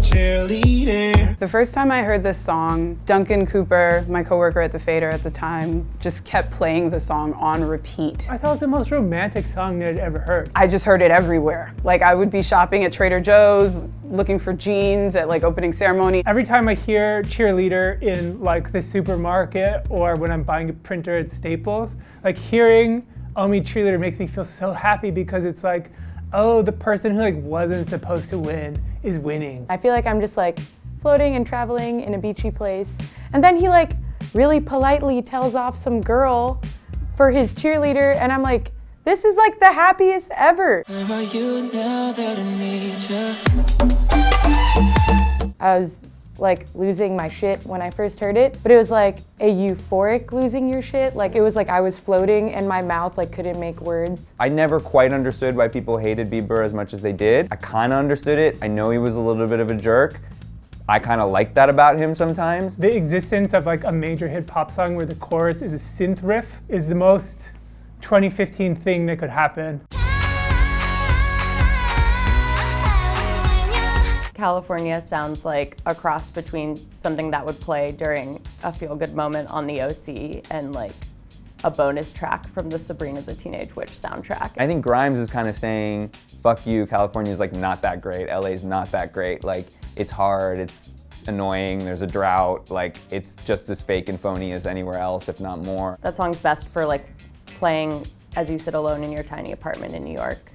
cheerleader. The first time I heard this song, Duncan Cooper, my coworker at the Fader at the time, just kept playing the song on repeat. I thought it was the most romantic song that I'd ever heard. I just heard it everywhere. Like I would be shopping at Trader Joe's, looking for jeans at like opening ceremony. Every time I hear Cheerleader in like the supermarket or when I'm buying a printer at Staples, like hearing Oh Me Cheerleader makes me feel so happy because it's like, oh, the person who like wasn't supposed to win is winning. I feel like I'm just like floating and traveling in a beachy place. And then he like really politely tells off some girl for his cheerleader and I'm like, this is like the happiest ever. About you now that I need you. I was like losing my shit when I first heard it, but it was like a euphoric losing your shit. Like it was like I was floating and my mouth like couldn't make words. I never quite understood why people hated Bieber as much as they did. I kind of understood it. I know he was a little bit of a jerk. I kind of like that about him sometimes. The existence of like a major hit pop song where the chorus is a synth riff is the most 2015 thing that could happen. California sounds like a cross between something that would play during a feel-good moment on the OC and like a bonus track from the Sabrina the Teenage Witch soundtrack. I think Grimes is kind of saying, fuck you, California's like not that great, LA's not that great, like it's hard, it's annoying, there's a drought, like it's just as fake and phony as anywhere else, if not more. That song's best for like playing as you sit alone in your tiny apartment in New York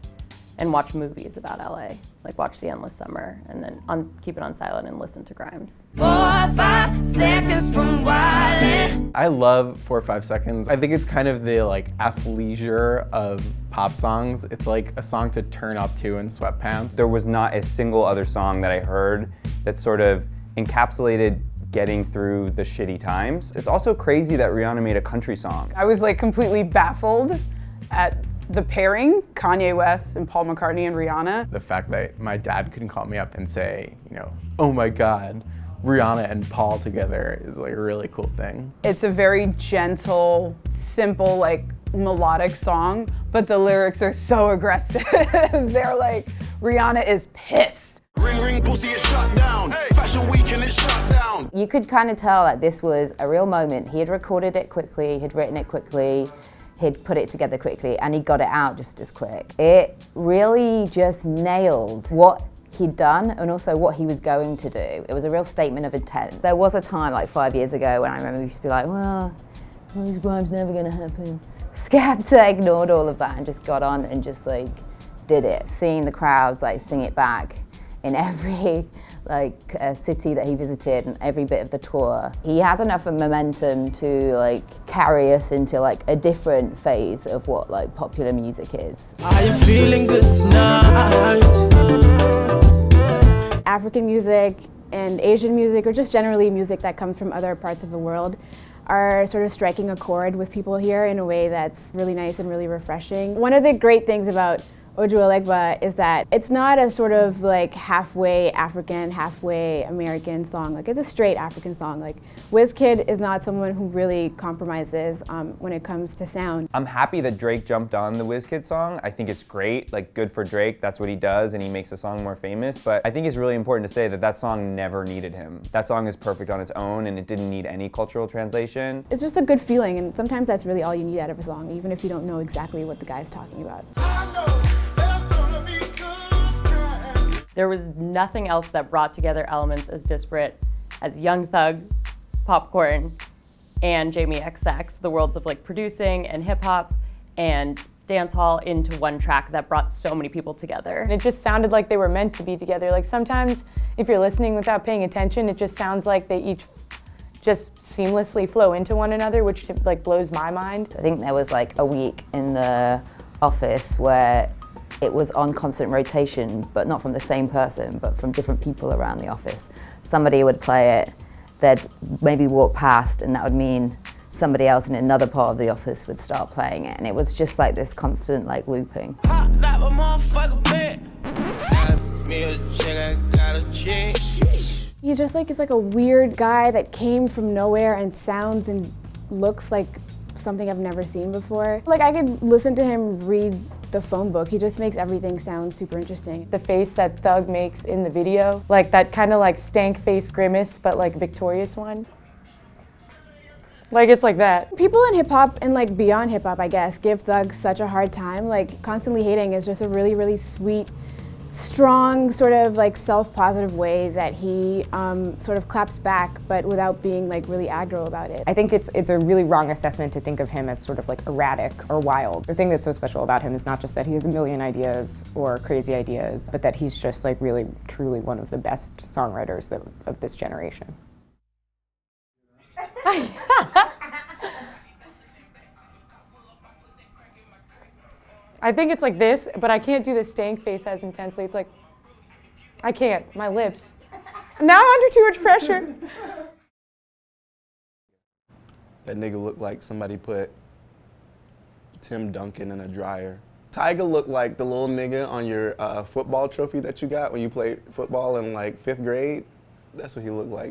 and watch movies about LA. Like watch The Endless Summer and then keep it on silent and listen to Grimes. 4 or 5 seconds from wildin'. I love 4 or 5 seconds. I think it's kind of the like athleisure of pop songs. It's like a song to turn up to in sweatpants. There was not a single other song that I heard that sort of encapsulated getting through the shitty times. It's also crazy that Rihanna made a country song. I was like completely baffled at the pairing, Kanye West and Paul McCartney and Rihanna. The fact that my dad couldn't call me up and say, you know, oh my God, Rihanna and Paul together is like a really cool thing. It's a very gentle, simple, like melodic song, but the lyrics are so aggressive. They're like, Rihanna is pissed. Ring ring pussy, it's shut down. Hey. Fashion week and it's shut down. You could kind of tell that this was a real moment. He had recorded it quickly, he'd written it quickly, he'd put it together quickly, and he got it out just as quick. It really just nailed what he'd done and also what he was going to do. It was a real statement of intent. There was a time like 5 years ago when I remember we used to be like, well, these rhymes never gonna happen. Skepta ignored all of that and just got on and just like did it. Seeing the crowds like sing it back in every like city that he visited and every bit of the tour. He has enough of momentum to like carry us into like a different phase of what like popular music is. I am feeling good tonight. African music and Asian music, or just generally music that comes from other parts of the world, are sort of striking a chord with people here in a way that's really nice and really refreshing. One of the great things about Ojuelegba is that it's not a sort of like halfway African, halfway American song. Like it's a straight African song. Like Wizkid is not someone who really compromises when it comes to sound. I'm happy that Drake jumped on the Wizkid song. I think it's great, like good for Drake, that's what he does and he makes the song more famous, but I think it's really important to say that that song never needed him. That song is perfect on its own and it didn't need any cultural translation. It's just a good feeling, and sometimes that's really all you need out of a song, even if you don't know exactly what the guy's talking about. There was nothing else that brought together elements as disparate as Young Thug, Popcaan, and Jamie XX, the worlds of like producing and hip hop and dancehall into one track that brought so many people together. And it just sounded like they were meant to be together. Like sometimes if you're listening without paying attention, it just sounds like they each just seamlessly flow into one another, which like blows my mind. I think there was like a week in the office where it was on constant rotation, but not from the same person, but from different people around the office. Somebody would play it, they'd maybe walk past, and that would mean somebody else in another part of the office would start playing it. And it was just like this constant like looping. He's just like, he's like a weird guy that came from nowhere and sounds and looks like something I've never seen before. Like I could listen to him read the phone book. He just makes everything sound super interesting. The face that Thug makes in the video, like that kind of like stank face grimace, but like victorious one. Like it's like that. People in hip hop and like beyond hip hop, I guess, give Thug such a hard time. Like Constantly Hating is just a really, really sweet, strong, sort of like self-positive way that he sort of claps back, but without being like really aggro about it. I think it's a really wrong assessment to think of him as sort of like erratic or wild. The thing that's so special about him is not just that he has a million ideas or crazy ideas, but that he's just like really, truly one of the best songwriters of this generation. I think it's like this, but I can't do the stank face as intensely. It's like, I can't, my lips. Now I'm under too much pressure. That nigga looked like somebody put Tim Duncan in a dryer. Tyga looked like the little nigga on your football trophy that you got when you played football in like 5th grade. That's what he looked like.